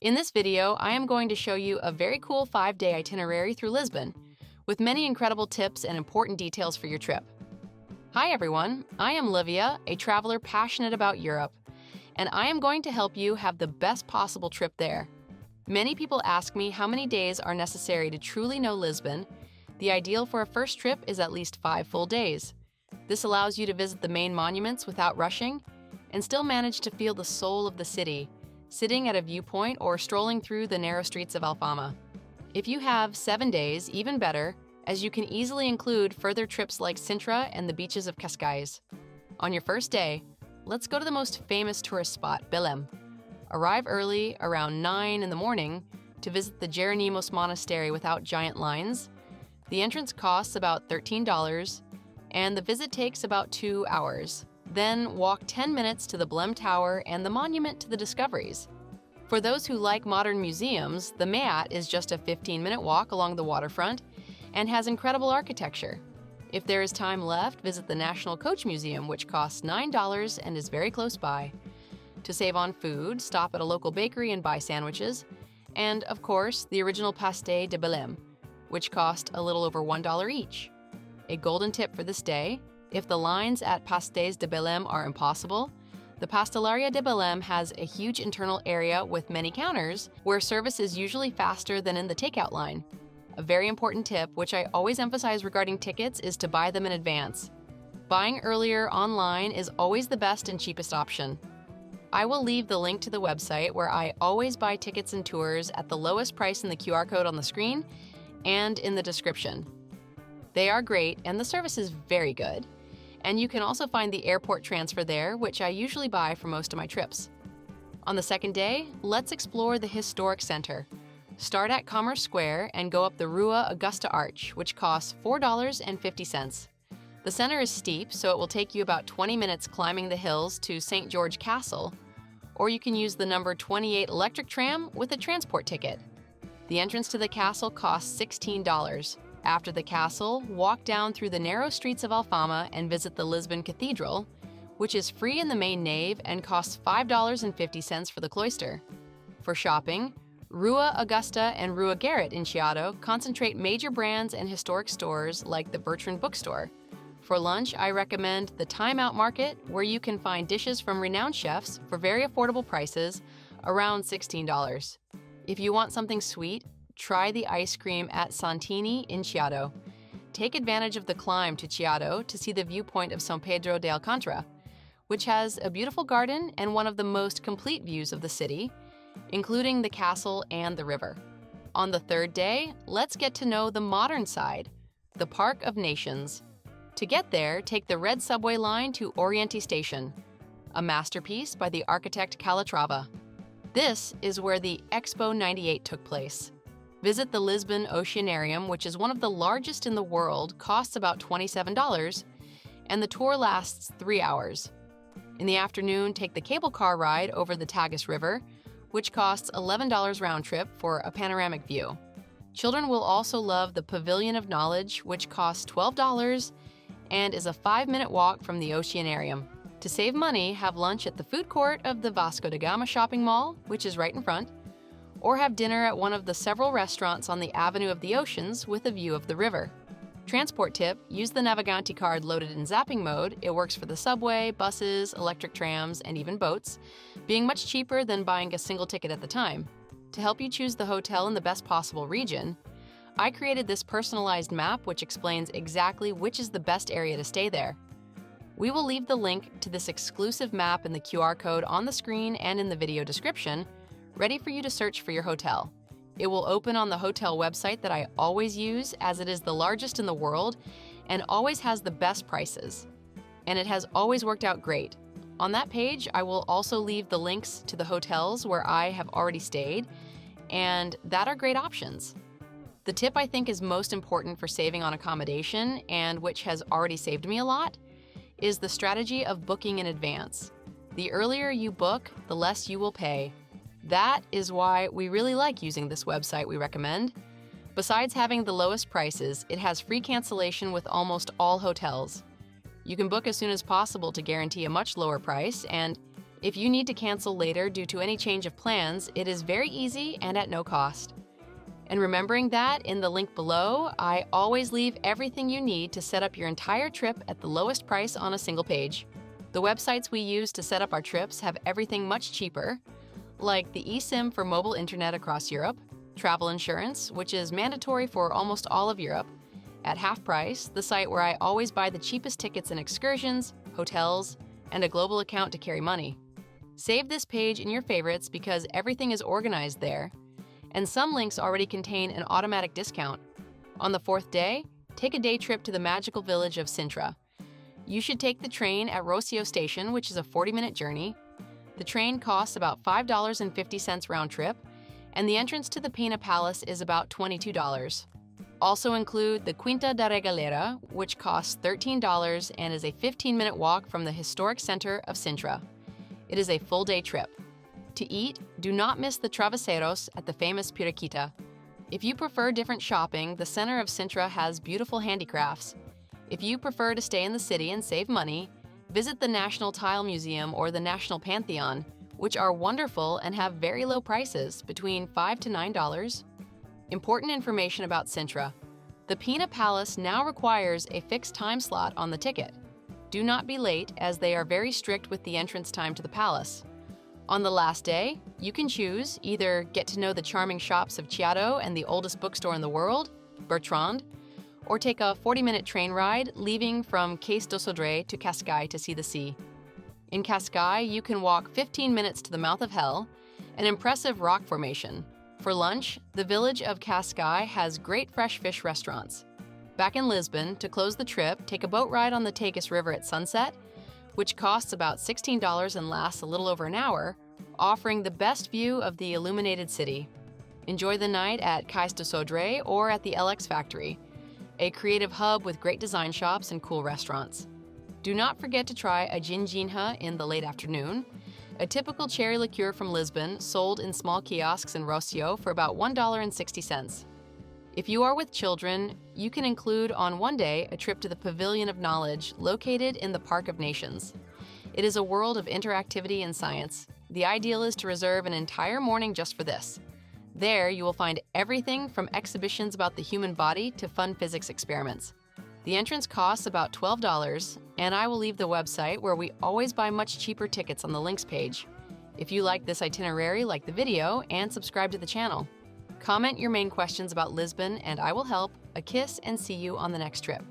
In this video, I am going to show you a very cool 5-day itinerary through Lisbon, with many incredible tips and important details for your trip. Hi everyone, I am Livia, a traveler passionate about Europe, and I am going to help you have the best possible trip there. Many people ask me how many days are necessary to truly know Lisbon. The ideal for a first trip is at least 5 full days. This allows you to visit the main monuments without rushing and still manage to feel the soul of the city, sitting at a viewpoint or strolling through the narrow streets of Alfama. If you have 7 days, even better, as you can easily include further trips like Sintra and the beaches of Cascais. On your first day, let's go to the most famous tourist spot, Belém. Arrive early, around 9 in the morning, to visit the Jeronimos Monastery without giant lines. The entrance costs about $13, and the visit takes about 2 hours. Then walk 10 minutes to the Belém Tower and the monument to the Discoveries. For those who like modern museums, the Mayat is just a 15-minute walk along the waterfront and has incredible architecture. If there is time left, visit the National Coach Museum, which costs $9 and is very close by. To save on food, stop at a local bakery and buy sandwiches. And, of course, the original pastéis de Belém, which cost a little over $1 each. A golden tip for this day: if the lines at Pastéis de Belém are impossible, the Pastelaria de Belém has a huge internal area with many counters where service is usually faster than in the takeout line. A very important tip, which I always emphasize regarding tickets, is to buy them in advance. Buying earlier online is always the best and cheapest option. I will leave the link to the website where I always buy tickets and tours at the lowest price in the QR code on the screen and in the description. They are great and the service is very good. And you can also find the airport transfer there, which I usually buy for most of my trips. On the second day, let's explore the historic center. Start at Commerce Square and go up the Rua Augusta Arch, which costs $4.50. The center is steep, so it will take you about 20 minutes climbing the hills to St. George Castle, or you can use the number 28 electric tram with a transport ticket. The entrance to the castle costs $16. After the castle, walk down through the narrow streets of Alfama and visit the Lisbon Cathedral, which is free in the main nave and costs $5.50 for the cloister. For shopping, Rua Augusta and Rua Garrett in Chiado concentrate major brands and historic stores like the Bertrand Bookstore. For lunch, I recommend the Time Out Market, where you can find dishes from renowned chefs for very affordable prices, around $16. If you want something sweet, try the ice cream at Santini in Chiado. Take advantage of the climb to Chiado to see the viewpoint of São Pedro de Alcântara, which has a beautiful garden and one of the most complete views of the city, including the castle and the river. On the third day, let's get to know the modern side, the Park of Nations. To get there, take the red subway line to Oriente Station, a masterpiece by the architect Calatrava. This is where the Expo 98 took place. Visit the Lisbon Oceanarium, which is one of the largest in the world, costs about $27, and the tour lasts 3 hours. In the afternoon, take the cable car ride over the Tagus River, which costs $11 round trip for a panoramic view. Children will also love the Pavilion of Knowledge, which costs $12 and is a 5-minute walk from the Oceanarium. To save money, have lunch at the food court of the Vasco da Gama shopping mall, which is right in front, or have dinner at one of the several restaurants on the Avenue of the Oceans with a view of the river. Transport tip: use the Navigante card loaded in zapping mode. It works for the subway, buses, electric trams, and even boats, being much cheaper than buying a single ticket at the time. To help you choose the hotel in the best possible region, I created this personalized map which explains exactly which is the best area to stay there. We will leave the link to this exclusive map in the QR code on the screen and in the video description, ready for you to search for your hotel. It will open on the hotel website that I always use, as it is the largest in the world and always has the best prices. And it has always worked out great. On that page, I will also leave the links to the hotels where I have already stayed, and that are great options. The tip I think is most important for saving on accommodation, and which has already saved me a lot, is the strategy of booking in advance. The earlier you book, the less you will pay. That is why we really like using this website we recommend. Besides having the lowest prices, it has free cancellation with almost all hotels. You can book as soon as possible to guarantee a much lower price, and If you need to cancel later due to any change of plans, it is very easy and at no cost. And remembering that, in the link below, I always leave everything you need to set up your entire trip at the lowest price on a single page. The websites we use to set up our trips have everything much cheaper, like the eSIM for mobile internet across Europe, travel insurance, which is mandatory for almost all of Europe, at half price, the site where I always buy the cheapest tickets and excursions, hotels, and a global account to carry money. Save this page in your favorites because everything is organized there, and some links already contain an automatic discount. On the 4th day, take a day trip to the magical village of Sintra. You should take the train at Rossio Station, which is a 40-minute journey. The train costs about $5.50 round trip, and the entrance to the Pina Palace is about $22. Also include the Quinta da Regalera, which costs $13 and is a 15-minute walk from the historic center of Sintra. It is a full-day trip. To eat, do not miss the travesseros at the famous Piraquita. If you prefer different shopping, the center of Sintra has beautiful handicrafts. If you prefer to stay in the city and save money, visit the National Tile Museum or the National Pantheon, which are wonderful and have very low prices, between $5 to $9. Important information about Sintra. The Pina Palace now requires a fixed time slot on the ticket. Do not be late, as they are very strict with the entrance time to the palace. On the last day, you can choose either get to know the charming shops of Chiado and the oldest bookstore in the world, Bertrand, or take a 40-minute train ride leaving from Cais do Sodré to Cascais to see the sea. In Cascais, you can walk 15 minutes to the mouth of hell, an impressive rock formation. For lunch, the village of Cascais has great fresh fish restaurants. Back in Lisbon, to close the trip, take a boat ride on the Tagus River at sunset, which costs about $16 and lasts a little over an hour, offering the best view of the illuminated city. Enjoy the night at Cais do Sodré or at the LX Factory, a creative hub with great design shops and cool restaurants. Do not forget to try a ginginha in the late afternoon, a typical cherry liqueur from Lisbon sold in small kiosks in Rossio for about $1.60. If you are with children, you can include on one day a trip to the Pavilion of Knowledge located in the Park of Nations. It is a world of interactivity and science. The ideal is to reserve an entire morning just for this. There, you will find everything from exhibitions about the human body to fun physics experiments. The entrance costs about $12, and I will leave the website where we always buy much cheaper tickets on the links page. If you like this itinerary, like the video and subscribe to the channel. Comment your main questions about Lisbon and I will help. A kiss and see you on the next trip.